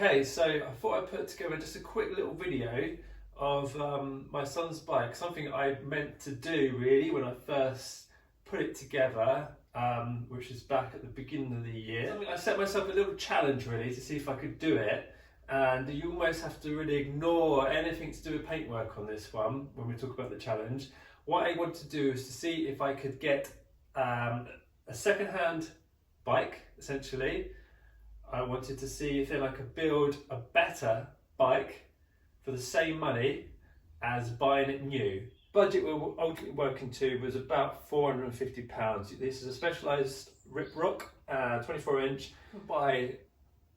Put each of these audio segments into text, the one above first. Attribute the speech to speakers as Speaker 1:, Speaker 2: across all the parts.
Speaker 1: Okay, so I thought I'd put together just a quick little video of my son's bike, something I meant to do really when I first put it together, which is back at the beginning of the year. I set myself a little challenge really to see if I could do it, and you almost have to really ignore anything to do with paintwork on this one when we talk about the challenge. What I want to do is to see if I could get a second-hand bike, essentially. I wanted to see if then I could build a better bike for the same money as buying it new. Budget we were ultimately working to was about £450. This is a Specialized Riprock, 24-inch.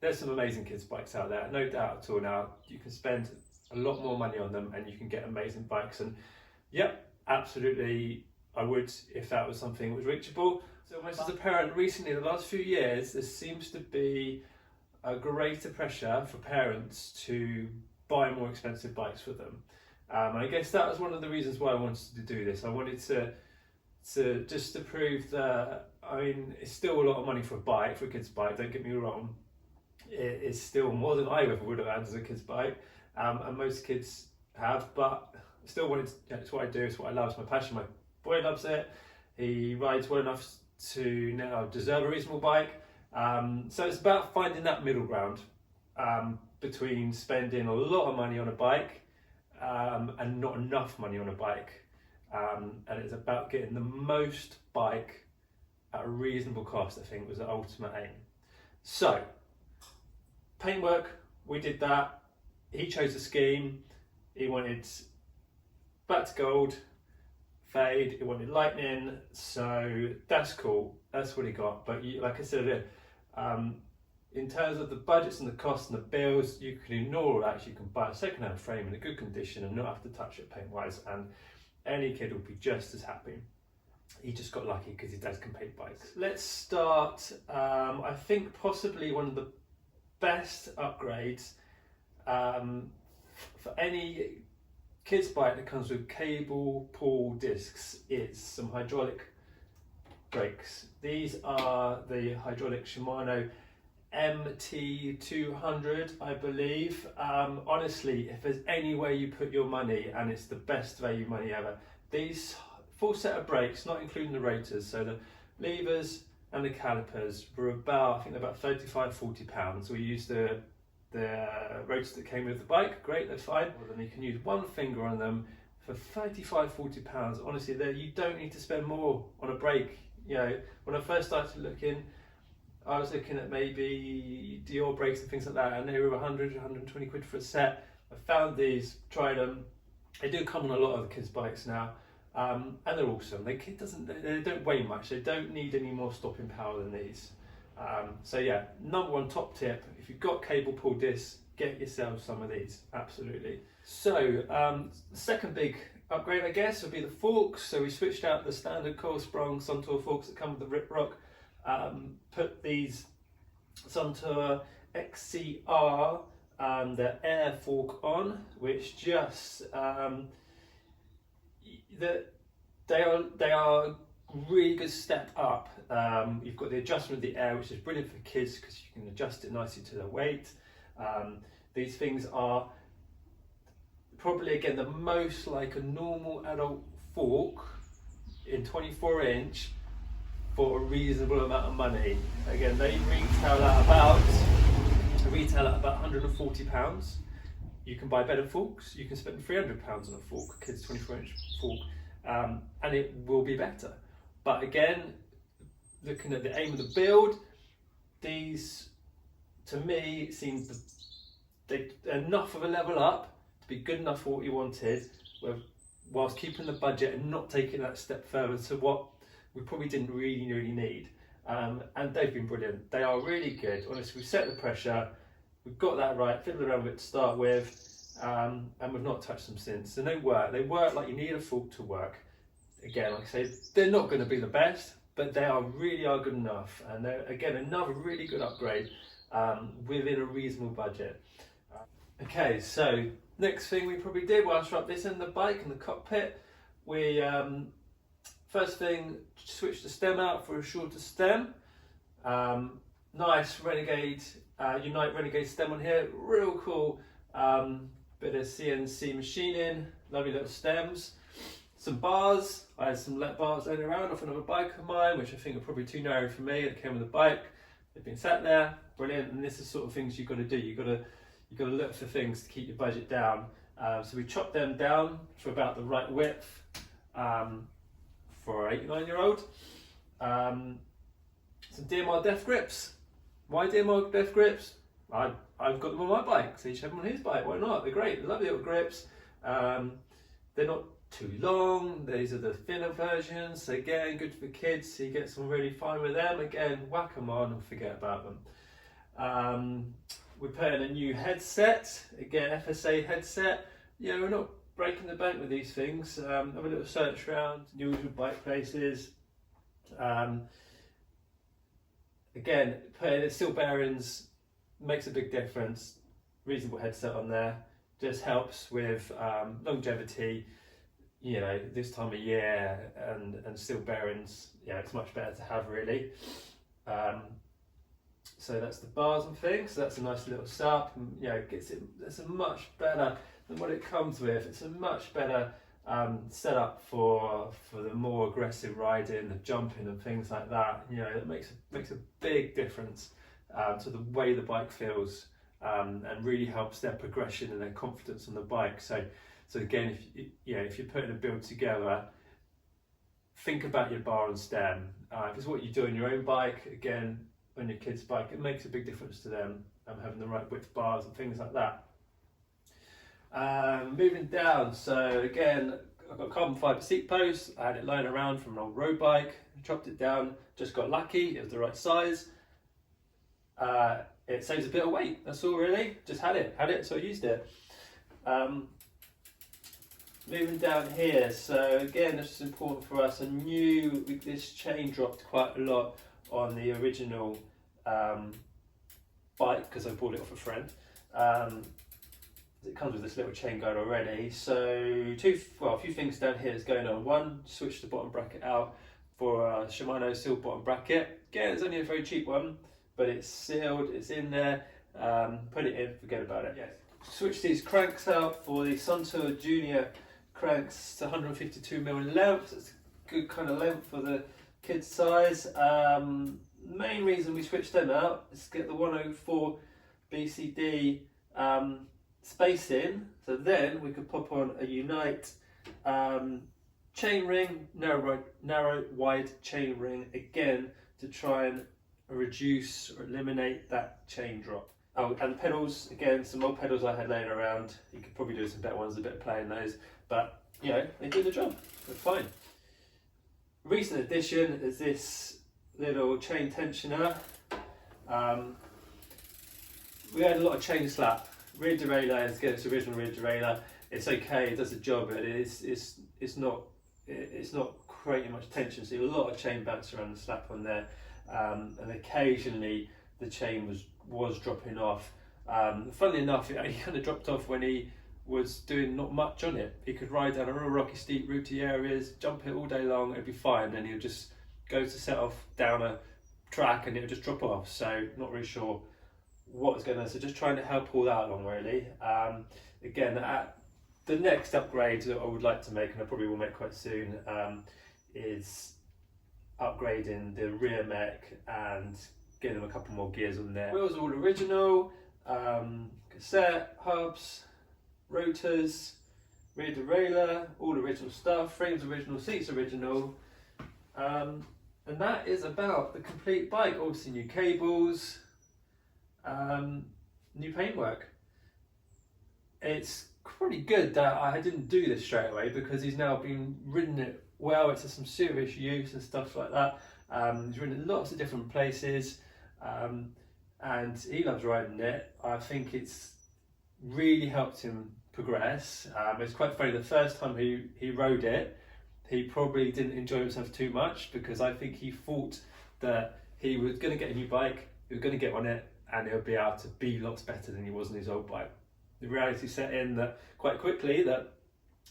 Speaker 1: There's some amazing kids bikes out there, no doubt at all. Now you can spend a lot more money on them and you can get amazing bikes, and yep, absolutely I would if that was something that was reachable. So almost as a parent recently, in the last few years, there seems to be a greater pressure for parents to buy more expensive bikes for them. And I guess that was one of the reasons why I wanted to do this. I wanted to prove that, I mean, it's still a lot of money for a bike, for a kid's bike, don't get me wrong. It is still more than I ever would have had as a kid's bike, and most kids have, but I still wanted to, it's what I do, it's what I love, it's my passion. My boy loves it, he rides well enough to now deserve a reasonable bike. So it's about finding that middle ground between spending a lot of money on a bike and not enough money on a bike. And it's about getting the most bike at a reasonable cost, I think was the ultimate aim. So, paintwork, we did that. He chose a scheme. He wanted black to gold, fade, he wanted lightning, so that's cool, that's what he got. But like I said earlier, in terms of the budgets and the costs and the bills, you can ignore all that. You can buy a second-hand frame in a good condition and not have to touch it paint-wise, and any kid will be just as happy. He just got lucky because his dad can paint bikes. Let's start, I think possibly one of the best upgrades for any kids bike that comes with cable pull discs is some hydraulic brakes. These are the hydraulic Shimano MT200, I believe. Honestly, if there's any way you put your money, and it's the best value money ever, these full set of brakes, not including the rotors, so the levers and the calipers, were about, I think they're about £35–40. We used the rotors that came with the bike, great, that's fine. Well, then you can use one finger on them for £35–40. Honestly, there you don't need to spend more on a brake. You know, when I first started looking, I was looking at maybe Dior brakes and things like that, and they were 100–120 quid for a set. I found these, tried them. They do come on a lot of the kids' bikes now, and they're awesome. They don't weigh much. They don't need any more stopping power than these. So yeah, number one top tip, if you've got cable pull discs, get yourself some of these, absolutely. So the second big upgrade, I guess, would be the forks. So we switched out the standard coil sprung Suntour forks that come with the Riprock, put these Suntour XCR, the air fork on, which just, they are really good step up. You've got the adjustment of the air, which is brilliant for kids because you can adjust it nicely to their weight. These things are probably, again, the most like a normal adult fork in 24-inch for a reasonable amount of money. Again, they retail at about £140. You can buy better forks. You can spend £300 on a fork, a kid's 24-inch fork, and it will be better. But again, looking at the aim of the build, these, to me, seem enough of a level up to be good enough for what you wanted, whilst keeping the budget and not taking that step further to what we probably didn't really need. And they've been brilliant. They are really good. Honestly, we've set the pressure, we've got that right, fiddled around with it to start with, and we've not touched them since. And they work like you need a fork to work. Again, like I say, they're not going to be the best, but they really are good enough. And they're, again, another really good upgrade within a reasonable budget. Okay, so next thing we probably did whilst we're up this end of the bike in the cockpit, we first thing, switched the stem out for a shorter stem. Nice Renegade Unite Renegade stem on here, real cool. Bit of CNC machining, lovely little stems. Some bars, I had some let bars laying around off another bike of mine, which I think are probably too narrow for me. It came with the bike. They've been sat there, brilliant. And this is sort of things you've got to do. You've got to look for things to keep your budget down. So we chopped them down for about the right width for an 8 or 9-year-old. Some DMR Def grips. Why DMR Def grips? I've got them on my bike, so each have them on his bike. Why not? They're great. They're lovely little grips. They're not too long. These are the thinner versions. Again, good for kids. So you get some really fine with them. Again, whack them on and forget about them. We put in a new headset. Again, FSA headset. Yeah, we're not breaking the bank with these things. Have a little search around usual bike places. Again, putting in steel bearings makes a big difference. Reasonable headset on there just helps with longevity. You know, this time of year and steel bearings, yeah, it's much better to have really. So that's the bars and things. So that's a nice little setup. And, you know, it's a much better than what it comes with. It's a much better setup for the more aggressive riding, the jumping and things like that. You know, it makes a big difference to the way the bike feels, and really helps their progression and their confidence on the bike. So again, if you're putting a build together, think about your bar and stem. If it's what you do on your own bike, again, on your kid's bike, it makes a big difference to them, having the right width bars and things like that. Moving down, so again, I've got a carbon fibre seat post. I had it lying around from an old road bike, chopped it down, just got lucky, it was the right size. It saves a bit of weight, that's all really. Just had it, so I used it. Moving down here, so again, this is important for us. I knew this chain dropped quite a lot on the original bike because I bought it off a friend. It comes with this little chain guide already. So a few things down here is going on. One, switch the bottom bracket out for a Shimano sealed bottom bracket. Again, it's only a very cheap one, but it's sealed, it's in there. Put it in, forget about it. Yes. Switch these cranks out for the Suntour Junior cranks to 152mm in length. It's a good kind of length for the kid's size. Main reason we switched them out is to get the 104 BCD space in, so then we could pop on a Unite chain ring, narrow wide chain ring, again to try and reduce or eliminate that chain drop. Oh, and pedals, again, some old pedals I had laying around. You could probably do some better ones, a bit of play in those, but you know, they do the job, they're fine. Recent addition is this little chain tensioner. We had a lot of chain slap. Rear derailleur, again, it's original rear derailleur. It's okay, it does the job, but it's not creating much tension. So a lot of chain bounce around the slap on there, and occasionally the chain was dropping off. Funnily enough, it only kind of dropped off when he was doing not much on it. He could ride down a real rocky, steep, rooty areas, jump it all day long, it'd be fine. Then he'll just go to set off down a track and it'll just drop off. So not really sure what was going on. So just trying to help all that along really. Again, the next upgrade that I would like to make, and I probably will make quite soon, is upgrading the rear mech and getting them a couple more gears on there. Wheels are all original, cassette, hubs, rotors, rear derailleur, all original stuff, frames original, seats original, and that is about the complete bike. Obviously new cables, new paintwork. It's pretty good that I didn't do this straight away because he's now been ridden it well. It's some serious use and stuff like that. He's ridden it lots of different places, and he loves riding it. I think it's really helped him progress. It's quite funny, the first time he rode it, he probably didn't enjoy himself too much because I think he thought that he was going to get a new bike, he was going to get on it, and he'll be able to be lots better than he was on his old bike. The reality set in that quite quickly that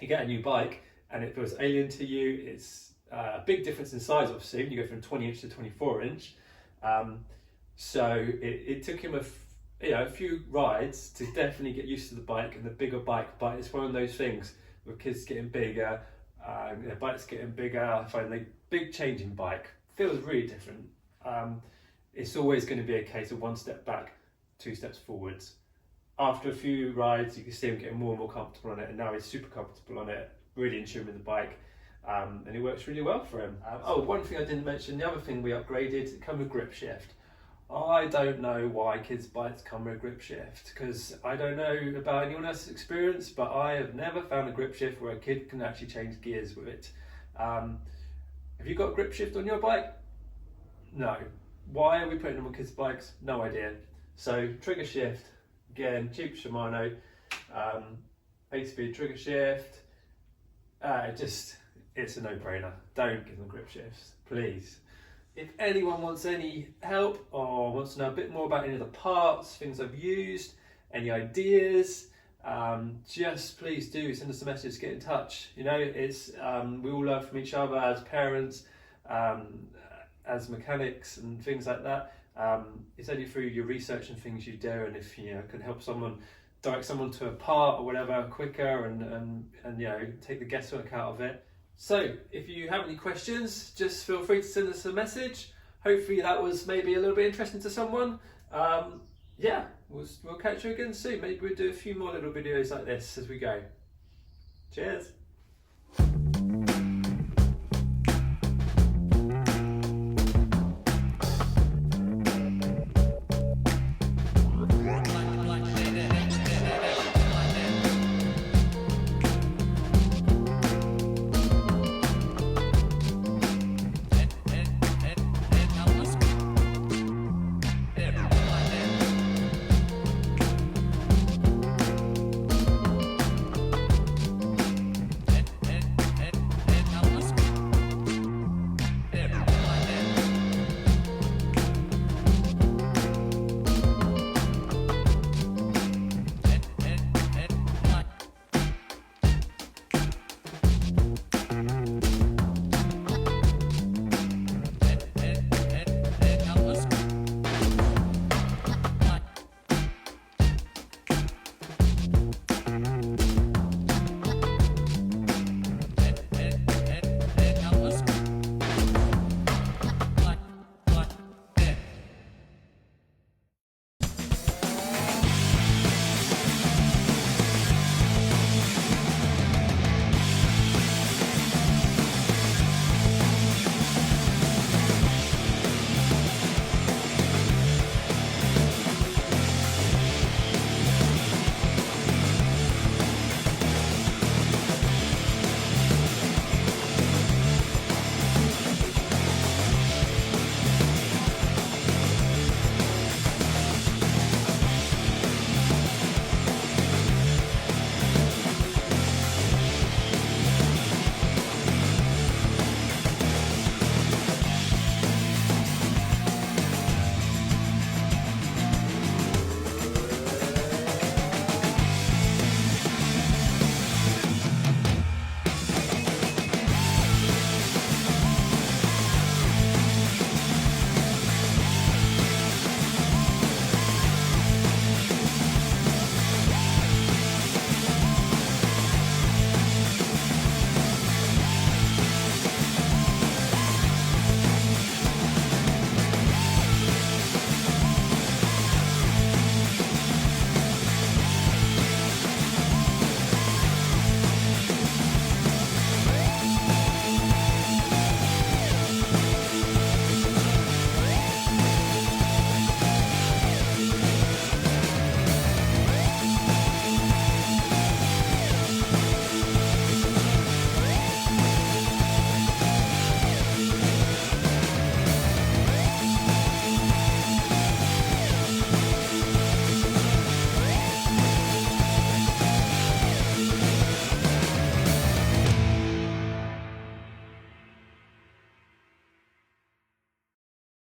Speaker 1: you get a new bike and it feels alien to you. It's a big difference in size, obviously, when you go from 20 inch to 24 inch. So it took him a few rides to definitely get used to the bike and the bigger bike. But it's one of those things with kids getting bigger, their bike's getting bigger. I find the big change in bike feels really different. It's always going to be a case of one step back, two steps forwards. After a few rides, you can see him getting more and more comfortable on it, and now he's super comfortable on it, really in tune with the bike, and it works really well for him. One thing I didn't mention, the other thing we upgraded, it comes with grip shift. I don't know why kids' bikes come with a grip shift, because I don't know about anyone else's experience, but I have never found a grip shift where a kid can actually change gears with it. Have you got a grip shift on your bike? No. Why are we putting them on kids' bikes? No idea. So trigger shift, again, cheap Shimano, 8-speed trigger shift. It's a no-brainer. Don't give them grip shifts, please. If anyone wants any help or wants to know a bit more about any of the parts, things I've used, any ideas, just please do send us a message, get in touch. You know, it's we all learn from each other as parents, as mechanics and things like that. It's only through your research and things you do, and if you can help someone, direct someone to a part or whatever quicker, and take the guesswork out of it. So if you have any questions, just feel free to send us a message. Hopefully that was maybe a little bit interesting to someone. We'll catch you again soon. Maybe we'll do a few more little videos like this as we go. Cheers.